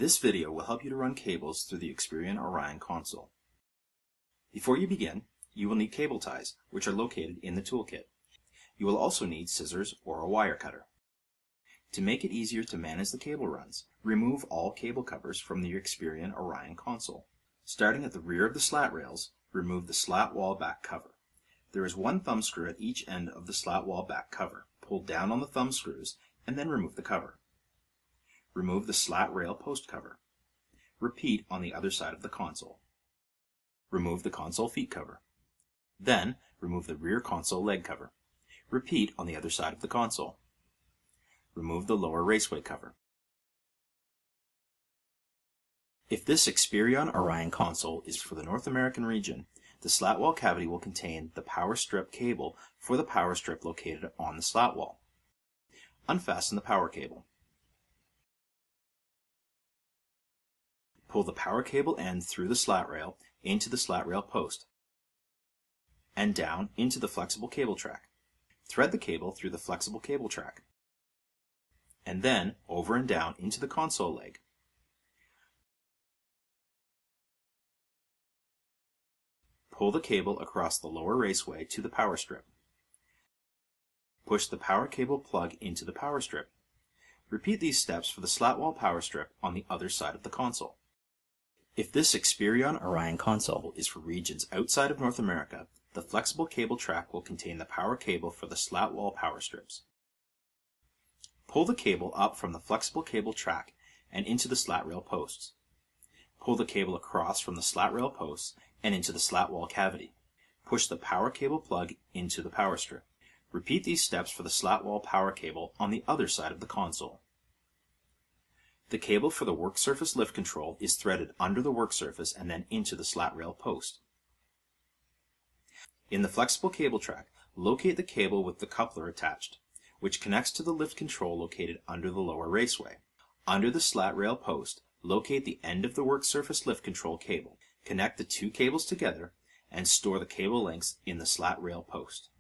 This video will help you to run cables through the Experion Orion Console. Before you begin, you will need cable ties, which are located in the toolkit. You will also need scissors or a wire cutter. To make it easier to manage the cable runs, remove all cable covers from the Experion Orion Console. Starting at the rear of the slat rails, remove the slat wall back cover. There is one thumb screw at each end of the slat wall back cover. Pull down on the thumb screws and then remove the cover. Remove the slat rail post cover. Repeat on the other side of the console. Remove the console feet cover. Then, remove the rear console leg cover. Repeat on the other side of the console. Remove the lower raceway cover. If this Experion Orion console is for the North American region, the slat wall cavity will contain the power strip cable for the power strip located on the slat wall. Unfasten the power cable. Pull the power cable end through the slat rail into the slat rail post and down into the flexible cable track. Thread the cable through the flexible cable track and then over and down into the console leg. Pull the cable across the lower raceway to the power strip. Push the power cable plug into the power strip. Repeat these steps for the slat wall power strip on the other side of the console. If this Experion Orion console is for regions outside of North America, the flexible cable track will contain the power cable for the slat wall power strips. Pull the cable up from the flexible cable track and into the slat rail posts. Pull the cable across from the slat rail posts and into the slat wall cavity. Push the power cable plug into the power strip. Repeat these steps for the slat wall power cable on the other side of the console. The cable for the work surface lift control is threaded under the work surface and then into the slat rail post. In the flexible cable track, locate the cable with the coupler attached, which connects to the lift control located under the lower raceway. Under the slat rail post, locate the end of the work surface lift control cable. Connect the two cables together and store the cable lengths in the slat rail post.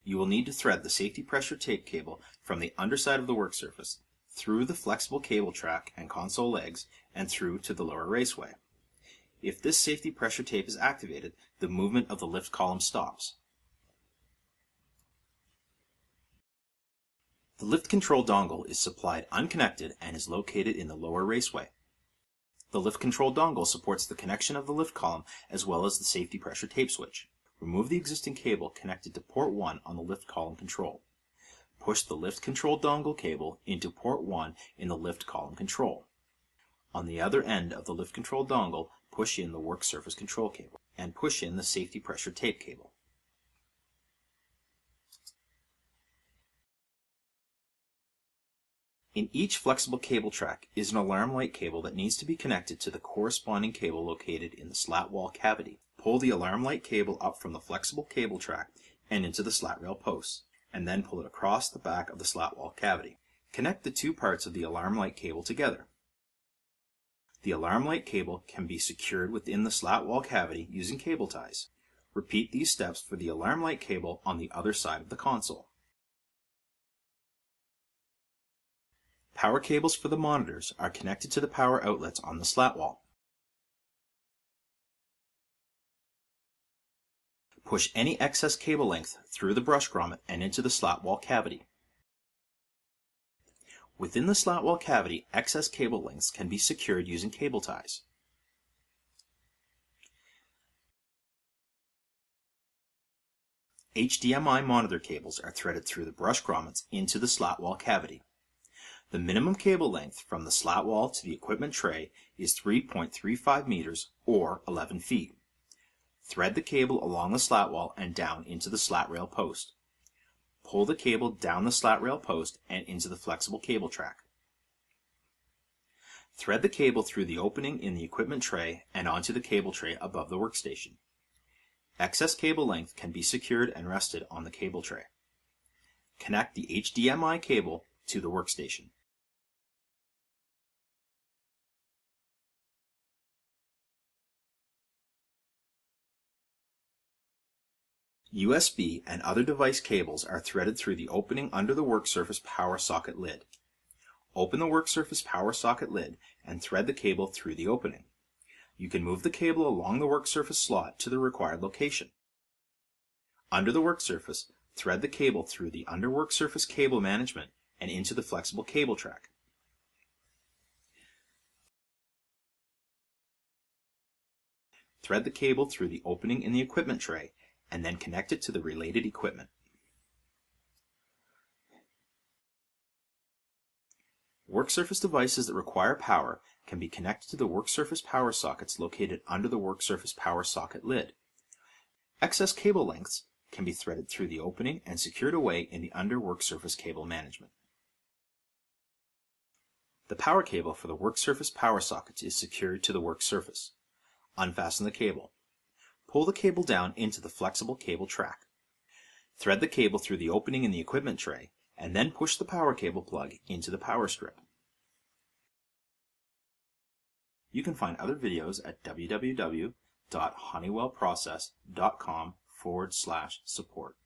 You will need to thread the safety pressure tape cable from the underside of the work surface through the flexible cable track and console legs and through to the lower raceway. If this safety pressure tape is activated, the movement of the lift column stops. The lift control dongle is supplied unconnected and is located in the lower raceway. The lift control dongle supports the connection of the lift column as well as the safety pressure tape switch. Remove the existing cable connected to port 1 on the lift column control. Push the lift control dongle cable into port 1 in the lift column control. On the other end of the lift control dongle, push in the work surface control cable and push in the safety pressure tape cable. In each flexible cable track is an alarm light cable that needs to be connected to the corresponding cable located in the slat wall cavity. Pull the alarm light cable up from the flexible cable track and into the slat rail posts, and then pull it across the back of the slat wall cavity. Connect the two parts of the alarm light cable together. The alarm light cable can be secured within the slat wall cavity using cable ties. Repeat these steps for the alarm light cable on the other side of the console. Power cables for the monitors are connected to the power outlets on the slat wall. Push any excess cable length through the brush grommet and into the slat wall cavity. Within the slat wall cavity, excess cable lengths can be secured using cable ties. HDMI monitor cables are threaded through the brush grommets into the slat wall cavity. The minimum cable length from the slat wall to the equipment tray is 3.35 meters or 11 feet. Thread the cable along the slat wall and down into the slat rail post. Pull the cable down the slat rail post and into the flexible cable track. Thread the cable through the opening in the equipment tray and onto the cable tray above the workstation. Excess cable length can be secured and rested on the cable tray. Connect the HDMI cable to the workstation. USB and other device cables are threaded through the opening under the work surface power socket lid. Open the work surface power socket lid and thread the cable through the opening. You can move the cable along the work surface slot to the required location. Under the work surface, thread the cable through the under work surface cable management and into the flexible cable track. Thread the cable through the opening in the equipment tray and then connect it to the related equipment. Work surface devices that require power can be connected to the work surface power sockets located under the work surface power socket lid. Excess cable lengths can be threaded through the opening and secured away in the under work surface cable management. The power cable for the work surface power sockets is secured to the work surface. Unfasten the cable. Pull the cable down into the flexible cable track. Thread the cable through the opening in the equipment tray and then push the power cable plug into the power strip. You can find other videos at www.honeywellprocess.com/support.